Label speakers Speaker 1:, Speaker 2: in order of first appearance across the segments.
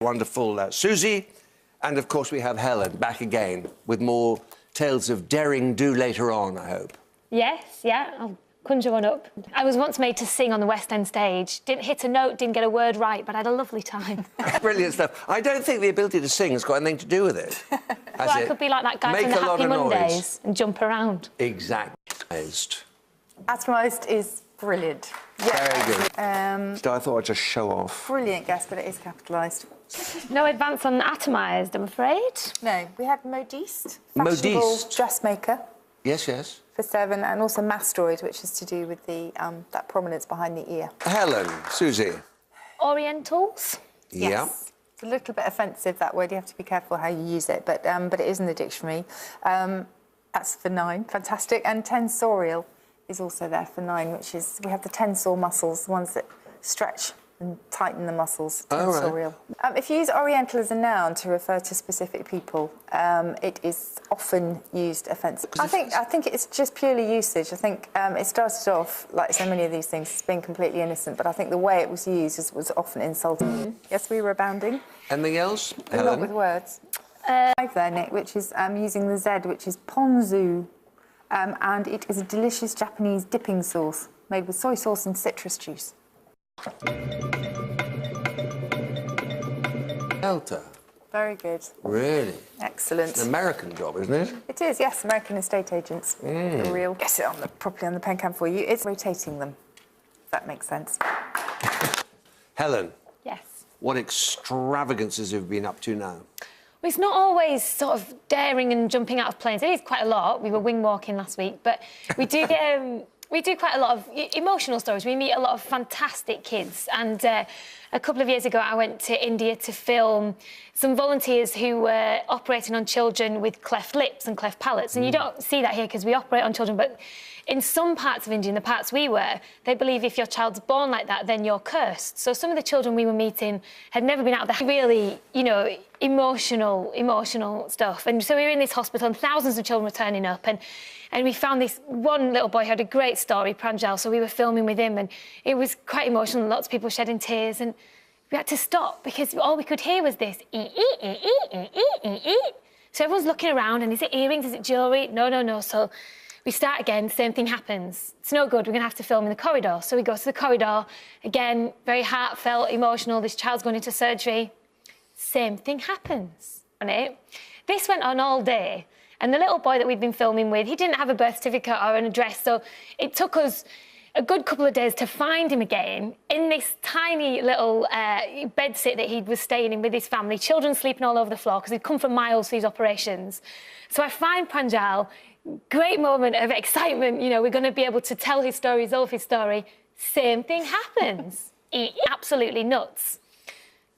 Speaker 1: Wonderful Susie. And, of course, we have Helen back again with more tales of daring do later on, I hope.
Speaker 2: Yes, yeah, I'll conjure one up. I was once made to sing on the West End stage. Didn't hit a note, didn't get a word right, but I had a lovely time.
Speaker 1: Brilliant stuff. I don't think the ability to sing has got anything to do with it.
Speaker 2: Well, I could be like that guy from the Happy Mondays and jump around.
Speaker 1: Exactly.
Speaker 3: Atomized is brilliant.
Speaker 1: Yeah. Very good. So I thought I'd just show off.
Speaker 3: Brilliant guess, but it is capitalised.
Speaker 2: No advance on Atomised, I'm afraid.
Speaker 3: No, we had Modiste,
Speaker 1: Modiste.
Speaker 3: fashionable dressmaker.
Speaker 1: Yes, yes.
Speaker 3: For 7, and also Mastroid, which is to do with the that prominence behind the ear.
Speaker 1: Helen, Susie.
Speaker 2: Orientals.
Speaker 1: Yeah.
Speaker 3: Yes. It's a little bit offensive, that word. You have to be careful how you use it, but it is in the dictionary. That's for 9. Fantastic. And tensorial is also there for 9, which is we have the tensor muscles, the ones that stretch and tighten the muscles. Tensorial.
Speaker 1: Oh, right.
Speaker 3: If you use Oriental as a noun to refer to specific people, it is often used offensively. I think it's just purely usage. I think it started off, like so many of these things, as being completely innocent, but I think the way it was used was often insulting. Yes, we were abounding.
Speaker 1: Anything else,
Speaker 3: Helen? Not with words. 5 there, Nick, which is using the Z, which is ponzu, and it is a delicious Japanese dipping sauce made with soy sauce and citrus juice.
Speaker 1: Delta.
Speaker 3: Very good.
Speaker 1: Really?
Speaker 3: Excellent.
Speaker 1: It's an American job, isn't it?
Speaker 3: It is, yes. American estate agents. For real. Guess it properly on the pen cam for you. It's rotating them, if that makes sense.
Speaker 1: Helen.
Speaker 2: Yes.
Speaker 1: What extravagances have you been up to now?
Speaker 2: Well, it's not always sort of daring and jumping out of planes. It is quite a lot. We were wing walking last week, but we do get... We do quite a lot of emotional stories. We meet a lot of fantastic kids. And a couple of years ago, I went to India to film some volunteers who were operating on children with cleft lips and cleft palates. And you don't see that here because we operate on children, but in some parts of India, in the parts we were, they believe if your child's born like that, then you're cursed. So some of the children we were meeting had never been out of the really, you know, emotional stuff. And so we were in this hospital and thousands of children were turning up, and we found this one little boy who had a great story, Pranjal, so we were filming with him, and it was quite emotional, lots of people shedding tears, and we had to stop because all we could hear was this So everyone's looking around, and is it earrings, is it jewellery? No. So we start again, same thing happens. It's no good, we're going to have to film in the corridor. So we go to the corridor, again, very heartfelt, emotional, this child's going into surgery. Same thing happens. This went on all day. And the little boy that we'd been filming with, he didn't have a birth certificate or an address, so it took us a good couple of days to find him again in this tiny little bedsit that he was staying in with his family, children sleeping all over the floor because he'd come from miles for these operations. So I find Pranjal, great moment of excitement, you know, we're going to be able to tell his story, resolve his story. Same thing happens. Absolutely nuts.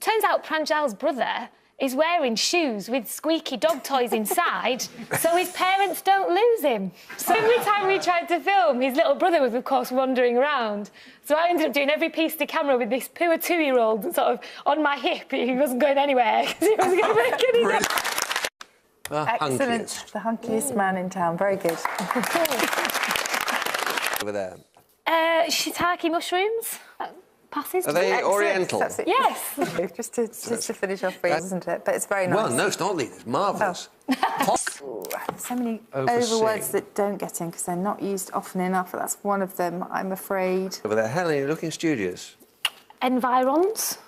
Speaker 2: Turns out Pranjal's brother is wearing shoes with squeaky dog toys inside, so his parents don't lose him. So every time we tried to film, his little brother was, of course, wandering around. So I ended up doing every piece to camera with this poor 2-year-old sort of on my hip. He wasn't going anywhere because he wasn't going to make any noise.
Speaker 3: Excellent. The hunkiest man in town. Very good.
Speaker 1: Over there.
Speaker 2: Shiitake mushrooms. Passes.
Speaker 1: Are they Oriental?
Speaker 2: Yes.
Speaker 3: just to finish off, isn't it? But it's very nice.
Speaker 1: Well, no, it's not, It's marvellous.
Speaker 3: Oh. So many overwords that don't get in because they're not used often enough. That's one of them, I'm afraid.
Speaker 1: Over there, Helen, you're looking studious.
Speaker 2: Environs.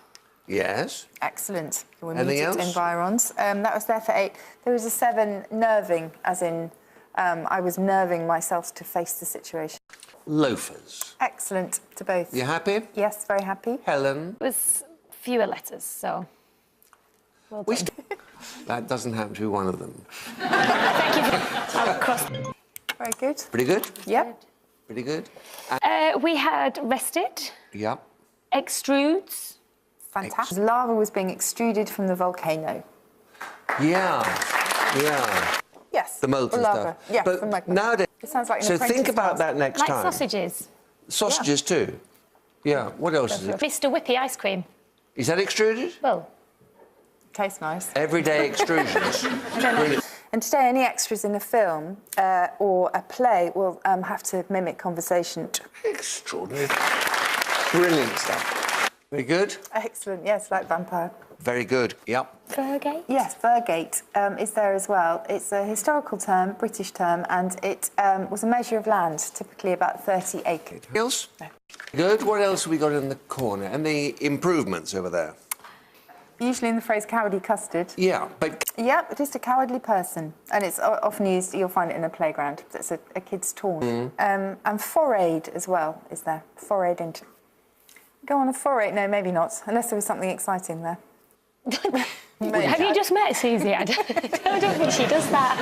Speaker 1: Yes.
Speaker 3: Excellent.
Speaker 1: Anything else?
Speaker 3: Environs. That was there for 8. There was a 7, nerving, as in I was nerving myself to face the situation.
Speaker 1: Loafers.
Speaker 3: Excellent to both.
Speaker 1: You happy?
Speaker 3: Yes, very happy.
Speaker 1: Helen?
Speaker 2: It was fewer letters, so... Well done.
Speaker 1: That doesn't happen to be one of them.
Speaker 2: Thank you. I'll cross.
Speaker 3: Very good.
Speaker 1: Pretty good?
Speaker 3: Yep.
Speaker 1: Pretty good.
Speaker 2: We had rested.
Speaker 1: Yep.
Speaker 2: Extrudes.
Speaker 3: Fantastic. Lava was being extruded from the volcano.
Speaker 1: Yeah.
Speaker 3: Yes.
Speaker 1: The molten stuff.
Speaker 3: Yeah,
Speaker 1: but
Speaker 3: from magma.
Speaker 1: Nowadays...
Speaker 3: It sounds like an
Speaker 1: So think about that next
Speaker 2: like
Speaker 1: time.
Speaker 2: Like sausages.
Speaker 1: Sausages too? Yeah. What else is it?
Speaker 2: Mr. Whippy ice cream.
Speaker 1: Is that extruded?
Speaker 2: Well...
Speaker 3: Tastes nice.
Speaker 1: Everyday extrusions. Brilliant.
Speaker 3: And today, any extras in a film or a play will have to mimic conversation.
Speaker 1: Extraordinary. Brilliant stuff. Very good?
Speaker 3: Excellent, yes, like vampire.
Speaker 1: Very good. Yep.
Speaker 2: Furgate?
Speaker 3: Yes, Furgate is there as well. It's a historical term, British term, and it was a measure of land, typically about 30 acres.
Speaker 1: Else? No. Good. What else have we got in the corner? And the improvements over there?
Speaker 3: Usually in the phrase cowardly custard.
Speaker 1: Yeah, but...
Speaker 3: Yeah, just a cowardly person. And it's often used, you'll find it in a playground. That's a kid's taunt. And forayed as well is there. Forayed into... Go on a foray. No, maybe not, unless there was something exciting there.
Speaker 2: Have you just met Susie? I don't think she does that.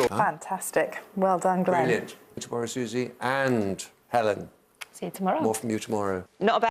Speaker 3: Fantastic. Well done, Glenn.
Speaker 1: Brilliant. Tomorrow, Susie and Helen.
Speaker 2: See you tomorrow.
Speaker 1: More from you tomorrow.
Speaker 4: Not a bad